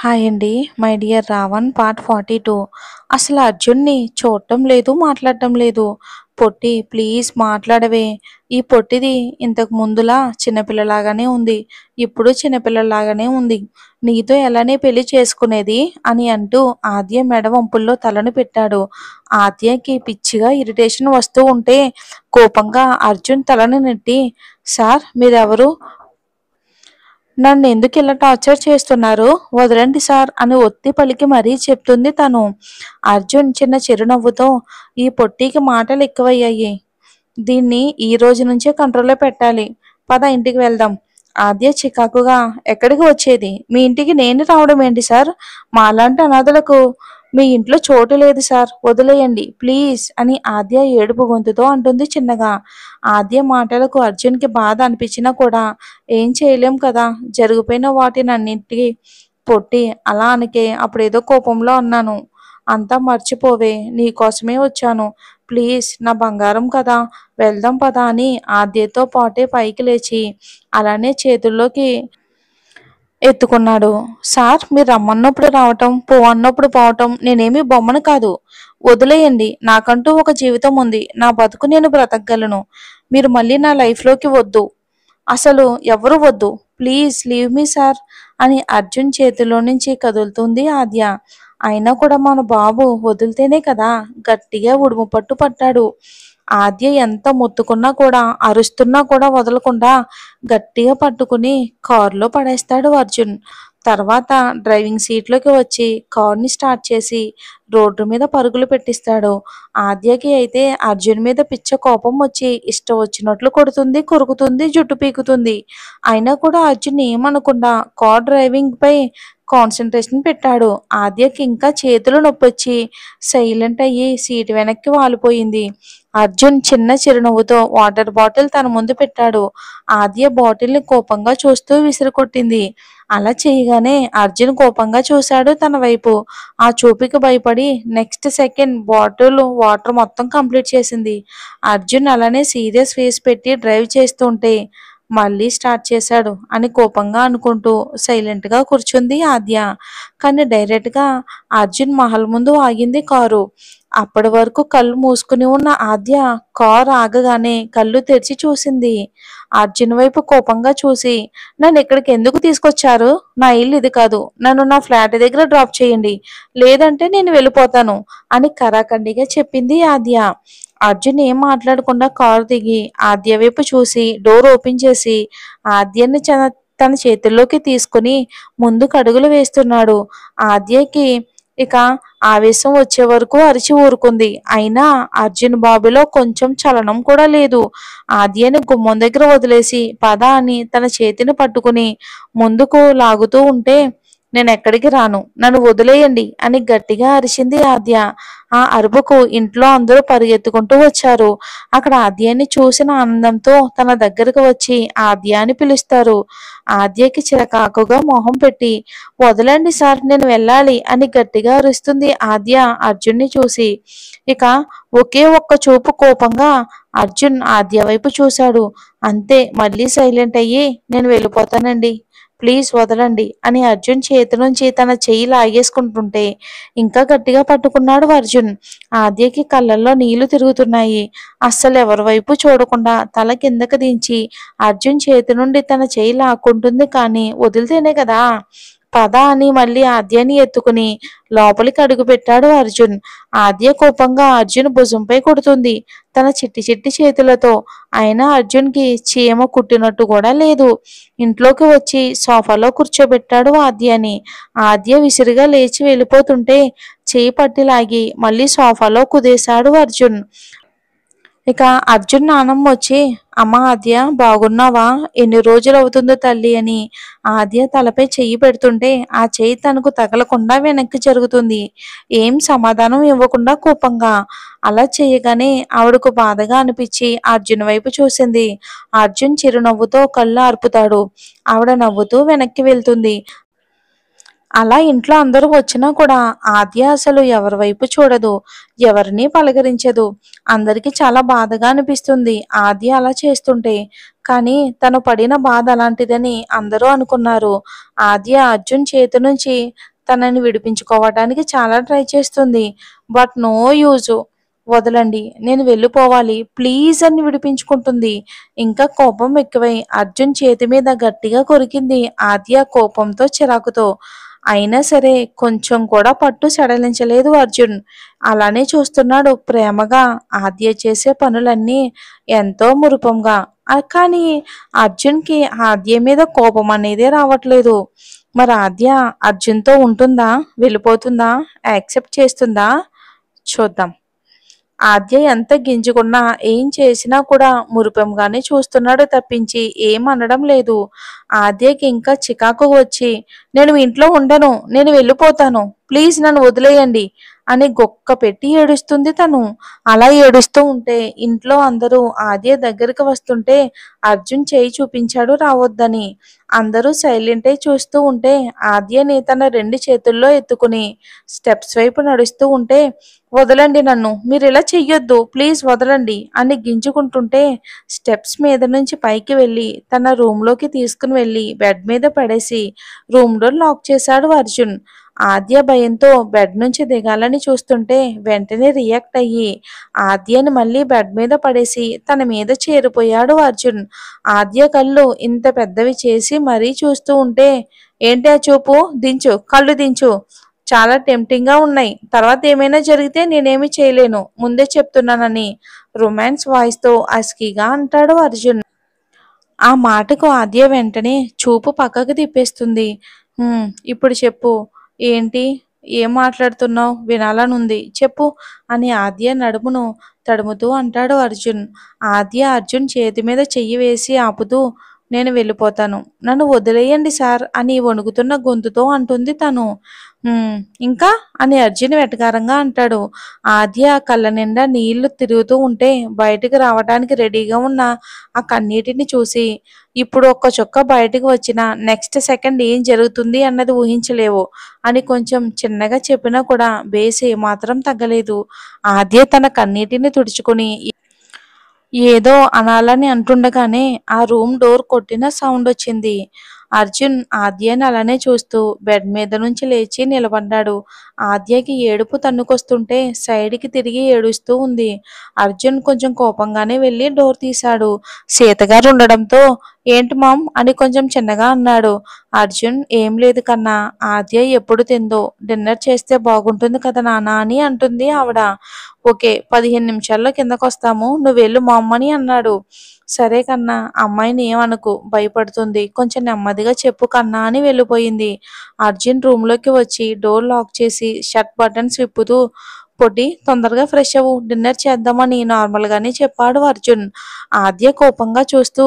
Hi అండి. My dear Ravan part 42. అసలు అర్జున్‌ని చూడటం లేదు, మాట్లాడటం లేదు. పొట్టి ప్లీజ్ మాట్లాడవే. ఈ పొట్టిది ఇంతకు ముందులా చిన్నపిల్లలాగానే ఉంది. ఇప్పుడు చిన్నపిల్లలాగానే ఉంది. నీతో ఎలానే పెళ్లి చేసుకునేది అని అంటూ ఆద్య మెడ వంపుల్లో తలను పెట్టాడు. ఆద్యకి పిచ్చిగా ఇరిటేషన్ వస్తూ ఉంటే కోపంగా అర్జున్ తలను నెట్టి సార్ మీరెవరు? నన్నెందుకు ఇలా టార్చర్ చేస్తున్నారు? వదలండి సార్ అని ఒత్తి పలికి మరీ చెప్తుంది తను. అర్జున్ చిన్న చిరునవ్వుతో ఈ పొట్టికి మాటలు ఎక్కువయ్యాయి. దీన్ని ఈ రోజు నుంచే కంట్రోల్లో పెట్టాలి. పద ఇంటికి వెళ్దాం. ఆద్య చికాకుగా ఎక్కడికి వచ్చేది? మీ ఇంటికి నేను రావడం ఏంటి సార్? మాలాంటి అనాథలకు మీ ఇంట్లో చోటు లేదు సార్. వదిలేయండి ప్లీజ్ అని ఆద్య ఏడుపు గొంతుతో అంటుంది చిన్నగా. ఆద్య మాటలకు అర్జున్‌కి బాధ అనిపించినా కూడా ఏం చేయలేం కదా! జరిగిపోయిన వాటినన్నిటికీ పొట్టి అలా అనకే. అప్పుడేదో కోపంలో అన్నాను. అంతా మర్చిపోవే. నీకోసమే వచ్చాను. ప్లీజ్ నా బంగారం కదా! వెళ్దాం పద అని ఆద్యతో పాటే పైకి లేచి అలానే చేతుల్లోకి ఎత్తుకున్నాడు. సార్ మీరు రమ్మన్నప్పుడు రావటం, పో అన్నప్పుడు పోవటం నేనేమి బొమ్మను కాదు. వదిలేయండి. నాకంటూ ఒక జీవితం ఉంది. నా బతుకు నేను బ్రతకగలను. మీరు మళ్ళీ నా లైఫ్‌లోకి వద్దు. అసలు ఎవరు వద్దు. ప్లీజ్ లీవ్ మీ సార్ అని అర్జున్ చేతిలో నుంచి కదులుతుంది ఆద్య. అయినా కూడా మన బాబు వదిలితేనే కదా గట్టిగా ఉడుము పట్టు పట్టాడు. ఆద్య ఎంత మొత్తుకున్నా కూడా అరుస్తున్నా కూడా వదలకుండా గట్టిగా పట్టుకుని కారులో పడేస్తాడు అర్జున్. తర్వాత డ్రైవింగ్ సీట్లోకి వచ్చి కార్ని స్టార్ట్ చేసి రోడ్డు మీద పరుగులు పెట్టిస్తాడు. ఆద్యకి అయితే అర్జున్ మీద పిచ్చ కోపం వచ్చి ఇష్టం వచ్చినట్లు కొడుతుంది, కొరుకుతుంది, జుట్టు పీకుతుంది. అయినా కూడా అర్జున్ ఏమనకుండా కార్ డ్రైవింగ్ పై కాన్సన్ట్రేషన్ పెట్టాడు. ఆద్యకి ఇంకా చేతులు నొప్పొచ్చి సైలెంట్ అయ్యి సీటు వెనక్కి వాలిపోయింది. అర్జున్ చిన్న చిరునవ్వుతో వాటర్ బాటిల్ తన ముందు పెట్టాడు. ఆద్య బాటిల్ని కోపంగా చూస్తూ విసిరికొట్టింది. అలా చేయగానే అర్జున్ కోపంగా చూశాడు తన వైపు. ఆ చూపుకి భయపడి నెక్స్ట్ సెకండ్ బాటిల్ వాటర్ మొత్తం కంప్లీట్ చేసింది. అర్జున్ అలానే సీరియస్ ఫేస్ పెట్టి డ్రైవ్ చేస్తుంటే మళ్ళీ స్టార్ట్ చేశాడు అని కోపంగా అనుకుంటూ సైలెంట్గా కూర్చుంది ఆద్య. కానీ డైరెక్ట్గా అర్జున్ మహల్ ముందు ఆగింది కారు. అప్పటి వరకు కళ్ళు మూసుకుని ఉన్న ఆద్య కారు ఆగగానే కళ్ళు తెరిచి చూసింది. అర్జున్ వైపు కోపంగా చూసి నన్ను ఇక్కడికి ఎందుకు తీసుకొచ్చారు? నా ఇల్లు ఇది కాదు. నన్ను నా ఫ్లాట్ దగ్గర డ్రాప్ చేయండి. లేదంటే నేను వెళ్ళిపోతాను అని కరాఖండిగా చెప్పింది ఆద్య. అర్జున్ ఏం మాట్లాడకుండా కారు దిగి ఆద్య వైపు చూసి డోర్ ఓపెన్ చేసి ఆద్యని తన చేతుల్లోకి తీసుకుని ముందుకు అడుగులు వేస్తున్నాడు. ఆద్యకి ఇక ఆవేశం వచ్చే వరకు అరిచి ఊరుకుంది. అయినా అర్జున్ బాబులో కొంచెం చలనం కూడా లేదు. ఆద్యని గుమ్మం దగ్గర వదిలేసి పద అని తన చేతిని పట్టుకుని ముందుకు లాగుతూ ఉంటే నేను ఎక్కడికి రాను. నన్ను వదిలేయండి అని గట్టిగా అరిచింది ఆద్య. ఆ అరుపుకు ఇంట్లో అందరూ పరిగెత్తుకుంటూ వచ్చారు. అక్కడ ఆద్యాన్ని చూసిన ఆనందంతో తన దగ్గరకు వచ్చి ఆద్య అని పిలుస్తారు. ఆద్యకి చిరకాకుగా మొహం పెట్టి వదలండి సార్ నేను వెళ్ళాలి అని గట్టిగా అరుస్తుంది ఆద్య అర్జున్ని చూసి. ఇక ఒకే ఒక్క చూపు కోపంగా అర్జున్ ఆద్య వైపు చూశాడు. అంతే మళ్ళీ సైలెంట్ అయ్యి నేను వెళ్ళిపోతానండి. ప్లీజ్ వదలండి అని అర్జున్ చేతి నుంచి తన చెయ్యి లాగేసుకుంటుంటే ఇంకా గట్టిగా పట్టుకున్నాడు అర్జున్. ఆద్యకి కళ్ళల్లో నీళ్లు తిరుగుతున్నాయి. అస్సలు ఎవరి వైపు చూడకుండా తల కిందకి దించి అర్జున్ చేతి నుండి తన చెయ్యి లాక్కుంటుంది. కానీ వదిలితేనే కదా. పద అని మళ్ళీ ఆద్యని ఎత్తుకుని లోపలికి అడుగు పెట్టాడు అర్జున్. ఆద్య కోపంగా అర్జున్ భుజంపై కొడుతుంది తన చిట్టి చిట్టి చేతులతో. అయినా అర్జున్కి చీమ కుట్టినట్టు కూడా లేదు. ఇంట్లోకి వచ్చి సోఫాలో కూర్చోబెట్టాడు ఆద్యని. ఆద్య విసిరిగా లేచి వెళ్ళిపోతుంటే చేయి పట్టి లాగి మళ్ళీ సోఫాలో కుదేశాడు అర్జున్. ఇక అర్జున్ నానమ్మ వచ్చి అమ్మ ఆద్య బాగున్నావా? ఎన్ని రోజులు అవుతుందో తల్లి అని ఆద్య తలపై చెయ్యి పెడుతుంటే ఆ చెయ్యి తనకు తగలకుండా వెనక్కి జరుగుతుంది. ఏం సమాధానం ఇవ్వకుండా కోపంగా. అలా చేయగానే ఆవిడకు బాధగా అనిపించి అర్జున్ వైపు చూసింది. అర్జున్ చిరునవ్వుతో కళ్ళు ఆర్పుతాడు. ఆవిడ నవ్వుతూ వెనక్కి వెళ్తుంది. అలా ఇంట్లో అందరూ వచ్చినా కూడా ఆద్య అసలు ఎవరి వైపు చూడదు. ఎవరిని పలకరించదు. అందరికీ చాలా బాధగా అనిపిస్తుంది ఆద్య అలా చేస్తుంటే. కానీ తను పడిన బాధ అలాంటిదని అందరూ అనుకున్నారు. ఆద్య అర్జున్ చేతి నుంచి తనని విడిపించుకోవటానికి చాలా ట్రై చేస్తుంది. But no use. వదలండి, నేను వెళ్ళిపోవాలి ప్లీజ్ అని విడిపించుకుంటుంది. ఇంకా కోపం ఎక్కువై అర్జున్ చేతి మీద గట్టిగా కొరికింది ఆద్య కోపంతో, చిరాకుతో. అయినా సరే కొంచెం కూడా పట్టు సడలించలేదు అర్జున్. అలానే చూస్తున్నాడు ప్రేమగా ఆద్య చేసే పనులన్నీ ఎంతో మురిపంగా. కానీ అర్జున్కి ఆద్య మీద కోపం అనేదే రావట్లేదు. మరి ఆద్య అర్జున్తో ఉంటుందా, వెళ్ళిపోతుందా, యాక్సెప్ట్ చేస్తుందా? చూద్దాం. ఆద్య ఎంత గింజుకున్నా ఏం చేసినా కూడా మురిపెంగానే చూస్తున్నాడు తప్పించి ఏం అనడం లేదు. ఆద్యకి ఇంకా చికాకు వచ్చి, నేను ఇంట్లో ఉండను, నేను వెళ్ళిపోతాను, ప్లీజ్ నన్ను వదిలేయండి అని గొక్క పెట్టి ఏడుస్తుంది తను. అలా ఏడుస్తూ ఉంటే ఇంట్లో అందరూ ఆద్య దగ్గరికి వస్తుంటే అర్జున్ చేయి చూపించాడు రావద్దని. అందరూ సైలెంట్ అయి చూస్తూ ఉంటే ఆద్యని తన రెండు చేతుల్లో ఎత్తుకుని స్టెప్స్ వైపు నడుస్తూ ఉంటే, వదలండి నన్ను, మీరు ఇలా చెయ్యొద్దు, ప్లీజ్ వదలండి అని గింజుకుంటుంటే స్టెప్స్ మీద నుంచి పైకి వెళ్ళి తన రూమ్లోకి తీసుకుని వెళ్ళి బెడ్ మీద పడేసి రూమ్ డోర్ లాక్ చేశాడు అర్జున్. ఆద్య భయంతో బెడ్ నుంచి దిగాలని చూస్తుంటే వెంటనే రియాక్ట్ అయ్యి ఆద్యని మళ్ళీ బెడ్ మీద పడేసి తన మీద చేరిపోయాడు అర్జున్. ఆద్య కళ్ళు ఇంత పెద్దవి చేసి మరీ చూస్తూ ఉంటే, ఏంటి ఆ చూపు, దించు, కళ్ళు దించు, చాలా టెంప్టింగ్ గా ఉన్నాయి, తర్వాత ఏమైనా జరిగితే నేనేమి చేయలేను, ముందే చెప్తున్నానని రొమాన్స్ వాయిస్ తో అస్కీగా అంటాడు అర్జున్. ఆ మాటకు ఆద్య వెంటనే చూపు పక్కకు తిప్పేస్తుంది. ఇప్పుడు చెప్పు, ఏంటి, ఏం మాట్లాడుతున్నావు, వినాలనుంది, చెప్పు అని ఆద్య నడుమును తడుముతూ అంటాడు అర్జున్. ఆద్య అర్జున్ చేతి మీద చెయ్యి వేసి ఆపుతూ, నేను వెళ్ళిపోతాను, నన్ను వదిలేయండి సార్ అని వణుకుతున్న గొంతుతో అంటుంది తను. "ఉమ్, ఇంకా" అని అర్జున్ వెటకారంగా అంటాడు. ఆద్య కళ్ళ నిండా నీళ్లు తిరుగుతూ ఉంటే బయటకు రావడానికి రెడీగా ఉన్న ఆ కన్నీటిని చూసి, ఇప్పుడు ఒక్క చుక్క బయటకు వచ్చిన నెక్స్ట్ సెకండ్ ఏం జరుగుతుంది అన్నది ఊహించలేవు అని కొంచెం చిన్నగా చెప్పినా కూడా బేస్ ఏమాత్రం తగ్గలేదు. ఆద్య తన కన్నీటిని తుడుచుకుని ఏదో అనాలని అంటుండగానే ఆ రూమ్ డోర్ కొట్టిన సౌండ్ వచ్చింది. అర్జున్ ఆద్యని అలానే చూస్తూ బెడ్ మీద నుంచి లేచి నిలబడ్డాడు. ఆద్యకి ఏడుపు తన్నుకొస్తుంటే సైడ్కి తిరిగి ఏడుస్తూ ఉంది. అర్జున్ కొంచెం కోపంగానే వెళ్ళి డోర్ తీశాడు. సీతగారు ఉండడంతో, ఏంటి మామ్ అని కొంచెం చిన్నగా అన్నాడు. అర్జున్, ఏం లేదు కన్నా, ఆద్య ఎప్పుడు తిందో, డిన్నర్ చేస్తే బాగుంటుంది కదా నాన్న అని అంటుంది ఆవిడ. ఓకే, 15 నిమిషాల్లో కిందకొస్తాము, నువ్వు వెళ్ళు మా అమ్మని అన్నాడు. సరే కన్నా, అమ్మాయిని ఏమనుకు, భయపడుతుంది, కొంచెం నెమ్మదిగా చెప్పు కన్నా అని వెళ్ళిపోయింది. అర్జున్ రూమ్లోకి వచ్చి డోర్ లాక్ చేసి షర్ట్ బటన్స్ విప్పుతూ, పొట్టి తొందరగా ఫ్రెష్ అవ్వు, డిన్నర్ చేద్దామని నార్మల్గానే చెప్పాడు అర్జున్. ఆద్య కోపంగా చూస్తూ,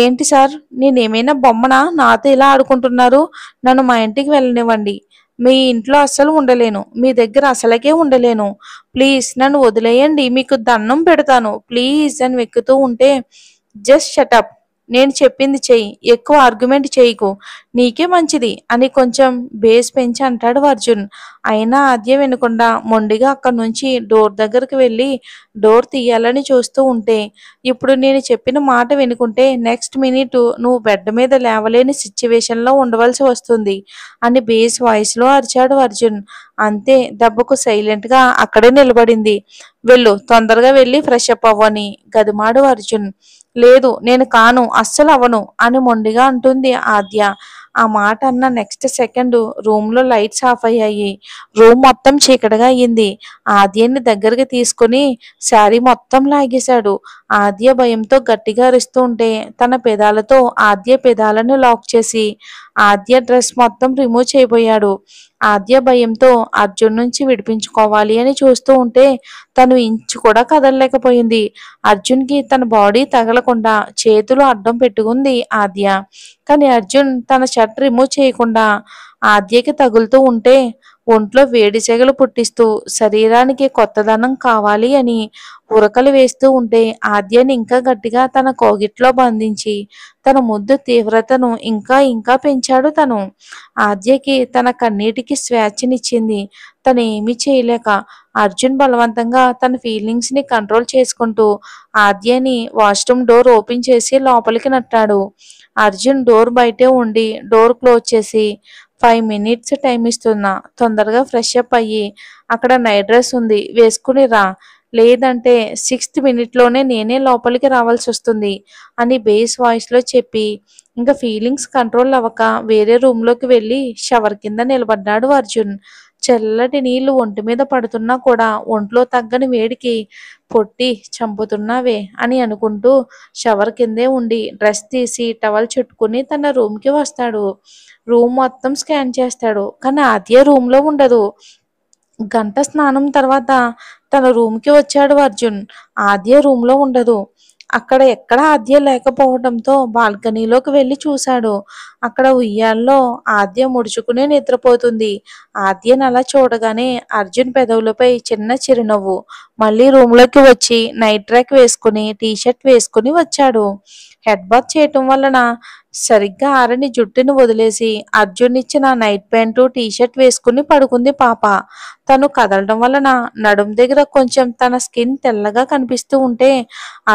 ఏంటి సార్, నేనేమైనా బొమ్మనా, నాతో ఇలా ఆడుకుంటున్నారు, నన్ను మా ఇంటికి వెళ్ళనివ్వండి, మీ ఇంట్లో అస్సలు ఉండలేను, మీ దగ్గర అసలకే ఉండలేను, ప్లీజ్ నన్ను వదిలేయండి, మీకు దండం పెడతాను ప్లీజ్ అని వెక్కుతూ ఉంటే, జస్ట్ షటప్, నేను చెప్పింది చెయ్యి, ఎక్కువ ఆర్గ్యుమెంట్ చేయకు, నీకే మంచిది అని కొంచెం బేస్ పెంచి అంటాడు అర్జున్. అయినా ఆద్య వినకుండా మొండిగా అక్కడి నుంచి డోర్ దగ్గరికి వెళ్ళి డోర్ తీయాలని చూస్తూ ఉంటే, ఇప్పుడు నేను చెప్పిన మాట వినుకుంటే నెక్స్ట్ మినిట్ నువ్వు బెడ్ మీద లేవలేని సిచ్యువేషన్లో ఉండవలసి వస్తుంది అని బేస్ వాయిస్లో అరిచాడు అర్జున్. అంతే, దెబ్బకు సైలెంట్గా అక్కడే నిలబడింది. వెళ్ళు, తొందరగా వెళ్ళి ఫ్రెష్ అప్ అవ్వని గదిమాడు అర్జున్. లేదు, నేను కాను, అస్సలు అవ్వను అని మొండిగా అంటుంది ఆద్య. ఆ మాట అన్న నెక్స్ట్ సెకండ్ రూమ్లో లైట్స్ ఆఫ్ అయ్యాయి. రూమ్ మొత్తం చీకటిగా అయ్యింది. ఆద్యని దగ్గరికి తీసుకుని శారీ మొత్తం లాగేశాడు. ఆద్య భయంతో గట్టిగా అరుస్తూ ఉంటే తన పెదాలతో ఆద్య పెదాలను లాక్ చేసి ఆద్య డ్రెస్ మొత్తం రిమూవ్ చేయబోయాడు. ఆద్య భయంతో అర్జున్ నుంచి విడిపించుకోవాలి అని చూస్తూ ఉంటే తను ఇంచు కూడా కదలలేకపోయింది. అర్జున్కి తన బాడీ తగలకుండా చేతులు అడ్డం పెట్టుకుంది ఆద్య. కానీ అర్జున్ తన షర్ట్ రిమూవ్ చేయకుండా ఆద్యకి తగులుతూ ఉంటే ఒంట్లో వేడి సెగలు పుట్టిస్తూ శరీరానికి కొత్తదనం కావాలి అని ఉరకలు వేస్తూ ఉంటే ఆద్యని ఇంకా గట్టిగా తన కోగిట్లో బంధించి తన ముద్దు తీవ్రతను ఇంకా ఇంకా పెంచాడు తను. ఆద్యకి తన కన్నీటికి స్వేచ్ఛనిచ్చింది. తను ఏమీ చేయలేక అర్జున్ బలవంతంగా తన ఫీలింగ్స్ ని కంట్రోల్ చేసుకుంటూ ఆద్యని వాష్రూమ్ డోర్ ఓపెన్ చేసి లోపలికి నట్టాడు. అర్జున్ డోర్ బయటే ఉండి డోర్ క్లోజ్ చేసి 5 మినిట్స్ టైం ఇస్తున్నా, తొందరగా ఫ్రెష్ అప్ అయ్యి అక్కడ నైట్ డ్రెస్ ఉంది వేసుకుని రా, లేదంటే 6th మినిట్లోనే నేనే లోపలికి రావాల్సి వస్తుంది అని బేస్ వాయిస్లో చెప్పి ఇంకా ఫీలింగ్స్ కంట్రోల్ అవ్వక వేరే రూమ్లోకి వెళ్ళి షవర్ కింద నిలబడ్డాడు అర్జున్. చల్లటి నీళ్లు ఒంటి మీద పడుతున్నా కూడా ఒంట్లో తగ్గని వేడికి పొట్టి చంపుతున్నావే అని అనుకుంటూ షవర్ కిందే ఉండి డ్రెస్ తీసి టవల్ చుట్టుకుని తన రూమ్కి వస్తాడు. రూమ్ మొత్తం స్కాన్ చేస్తాడు, కానీ ఆద్య రూమ్లో ఉండదు. గంట స్నానం తర్వాత తన రూమ్కి వచ్చాడు అర్జున్. ఆద్య రూమ్లో ఉండదు. అక్కడ ఎక్కడ ఆద్య లేకపోవడంతో బాల్కనీలోకి వెళ్ళి చూశాడు. అక్కడ ఉయ్యాల్లో ఆద్య ముడుచుకునే నిద్రపోతుంది. ఆద్యను అలా చూడగానే అర్జున్ పెదవులపై చిన్న చిరునవ్వు. మళ్ళీ రూమ్లోకి వచ్చి నైట్ ట్రాక్ వేసుకుని టీషర్ట్ వేసుకుని వచ్చాడు. హెడ్ బాత్ చేయటం వలన సరిగ్గా ఆరని జుట్టుని వదిలేసి అర్జున్ ఇచ్చిన నైట్ ప్యాంటు టీషర్ట్ వేసుకుని పడుకుంది పాప. తను కదలడం వలన నడుం దగ్గర కొంచెం తన స్కిన్ తెల్లగా కనిపిస్తూ ఉంటే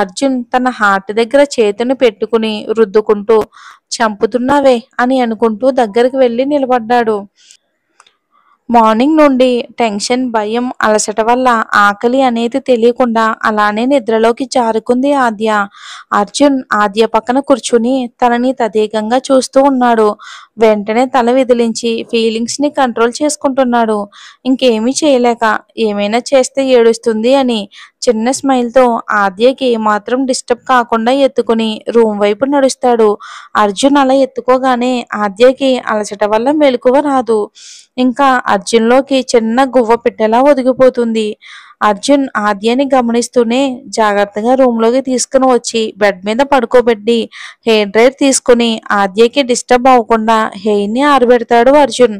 అర్జున్ తన హార్ట్ దగ్గర చేతిని పెట్టుకుని రుద్దుకుంటూ చంపుతున్నావే అని అనుకుంటూ దగ్గరికి వెళ్ళి నిలబడ్డాడు. మార్నింగ్ నుండి టెన్షన్, భయం, అలసట వల్ల ఆకలి అనేది తెలియకుండా అలానే నిద్రలోకి జారుకుంది ఆద్య. అర్జున్ ఆద్య పక్కన కూర్చుని తనని తదేకంగా చూస్తూ ఉన్నాడు. వెంటనే తల విదిలించి ఫీలింగ్స్ ని కంట్రోల్ చేసుకుంటున్నాడు. ఇంకేమీ చేయలేక ఏమైనా చేస్తే ఏడుస్తుంది అని చిన్న స్మైల్తో ఆద్యకి ఏమాత్రం డిస్టర్బ్ కాకుండా ఎత్తుకుని రూమ్ వైపు నడుస్తాడు. అర్జున్ అలా ఎత్తుకోగానే ఆద్యకి అలసట వల్ల మెలకువ రాదు. ఇంకా అర్జున్లోకి చిన్న గువ్వ పెట్టేలా ఒదిగిపోతుంది. అర్జున్ ఆద్యని గమనిస్తూనే జాగ్రత్తగా రూమ్లోకి తీసుకుని వచ్చి బెడ్ మీద పడుకోబెట్టి హెయిర్ డ్రైర్ తీసుకుని ఆద్యకి డిస్టర్బ్ అవ్వకుండా హెయిర్ని ఆరబెడతాడు అర్జున్.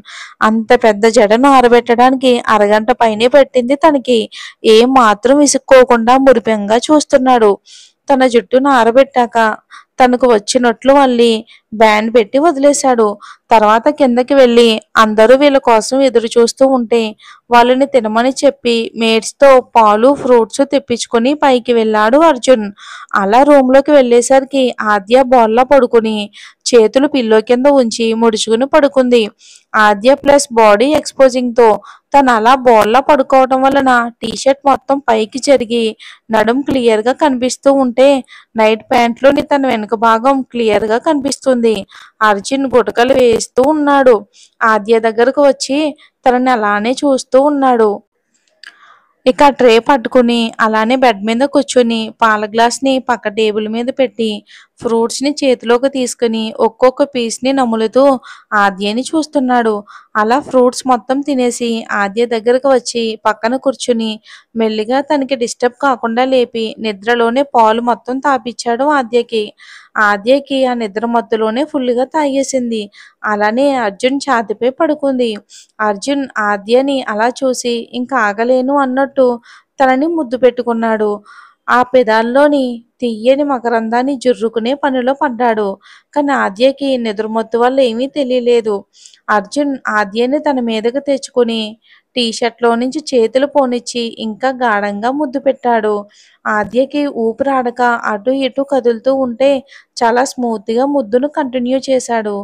అంత పెద్ద జడను ఆరబెట్టడానికి అరగంట పైనే పట్టింది తనకి. ఏం మాత్రం విసుక్కోకుండా మురిపెంగా చూస్తున్నాడు. తన జుట్టును ఆరబెట్టాక తనకు వచ్చినట్లు మళ్ళీ బ్యాండ్ పెట్టి వదిలేశాడు. తర్వాత కిందకి వెళ్ళి అందరూ వీళ్ళ కోసం ఎదురు చూస్తూ ఉంటే వాళ్ళని తినమని చెప్పి మేట్స్తో పాలు ఫ్రూట్స్ తెప్పించుకొని పైకి వెళ్ళాడు అర్జున్. అలా రూమ్లోకి వెళ్ళేసరికి ఆద్య బోర్లా పడుకుని చేతులు పిల్లో కింద ఉంచి ముడుచుకుని పడుకుంది. ఆద్య ప్లస్ బాడీ ఎక్స్పోజింగ్తో తను అలా బోర్లా పడుకోవటం వలన టీషర్ట్ మొత్తం పైకి జరిగి నడుం క్లియర్గా కనిపిస్తూ ఉంటే నైట్ ప్యాంట్లోని తన వెనుక భాగం క్లియర్గా కనిపిస్తుంది. అర్జున్ గుటకలు వేస్తూ ఉన్నాడు. ఆద్య దగ్గరకు వచ్చి తనని అలానే చూస్తూ ఉన్నాడు. ఇక ట్రే పట్టుకుని అలానే బెడ్ మీద కూర్చుని పాల గ్లాస్ని పక్క టేబుల్ మీద పెట్టి ఫ్రూట్స్ని చేతిలోకి తీసుకుని ఒక్కొక్క పీస్ని నములుతూ ఆద్యని చూస్తున్నాడు. అలా ఫ్రూట్స్ మొత్తం తినేసి ఆద్య దగ్గరకు వచ్చి పక్కన కూర్చుని మెల్లిగా తనకి డిస్టర్బ్ కాకుండా లేపి నిద్రలోనే పాలు మొత్తం తాపిచ్చాడు ఆద్యకి. ఆద్యకి ఆ నిద్ర మత్తులోనే ఫుల్గా తాగేసింది. అలానే అర్జున్ ఛాతిపై పడుకుంది. అర్జున్ ఆద్యని అలా చూసి ఇంకా ఆగలేను అన్నట్టు తనని ముద్దు పెట్టుకున్నాడు. ఆ పెదాల్లోని తియ్యని మకరందాన్ని జుర్రుకునే పనిలో పడ్డాడు. కానీ ఆద్యకి నిద్రమత్తు వల్ల ఏమీ తెలియలేదు. అర్జున్ ఆద్యని తన మీదకు తెచ్చుకుని టీషర్ట్లో నుంచి చేతులు పోనిచ్చి ఇంకా గాఢంగా ముద్దు పెట్టాడు. ఆద్యకి ఊపిరాడక అటు ఇటు కదులుతూ ఉంటే చాలా స్మూత్గా ముద్దును కంటిన్యూ చేశాడు.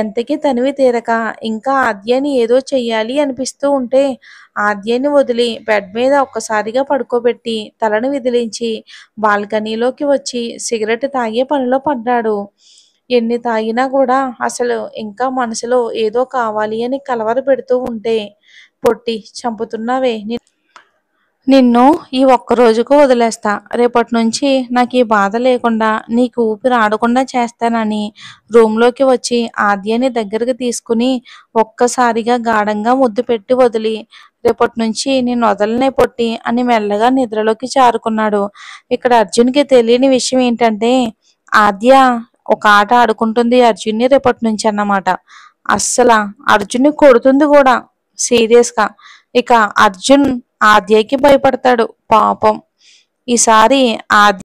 ఎంతకీ తనివి తీరక ఇంకా ఆద్యని ఏదో చెయ్యాలి అనిపిస్తూ ఉంటే ఆద్యని వదిలి బెడ్ మీద ఒక్కసారిగా పడుకోబెట్టి తలను విదిలించి బాల్కనీలోకి వచ్చి సిగరెట్ తాగే పనిలో పడ్డాడు. ఎన్ని తాగినా కూడా అసలు ఇంకా మనసులో ఏదో కావాలి అని కలవర పెడుతూ ఉంటే పొట్టి చంపుతున్నావే, నిన్ను ఈ ఒక్క రోజుకు వదిలేస్తా, రేపటి నుంచి నాకు ఈ బాధ లేకుండా నీకు ఊపిరి ఆడకుండా చేస్తానని రూమ్లోకి వచ్చి ఆద్యని దగ్గరికి తీసుకుని ఒక్కసారిగా గాఢంగా ముద్దు పెట్టి వదిలి రేపటి నుంచి నేను వదలనే పొట్టి అని మెల్లగా నిద్రలోకి జారుకున్నాడు. ఇక్కడ అర్జున్కి తెలియని విషయం ఏంటంటే ఆద్య ఒక ఆట ఆడుకుంటుంది అర్జున్ని రేపటి నుంచి అన్నమాట. అస్సలు అర్జున్ని కొడుతుంది కూడా సీరియస్ గా. ఇక అర్జున్ ఆద్యకి భయపడతాడు పాపం. ఈసారి ఆద్య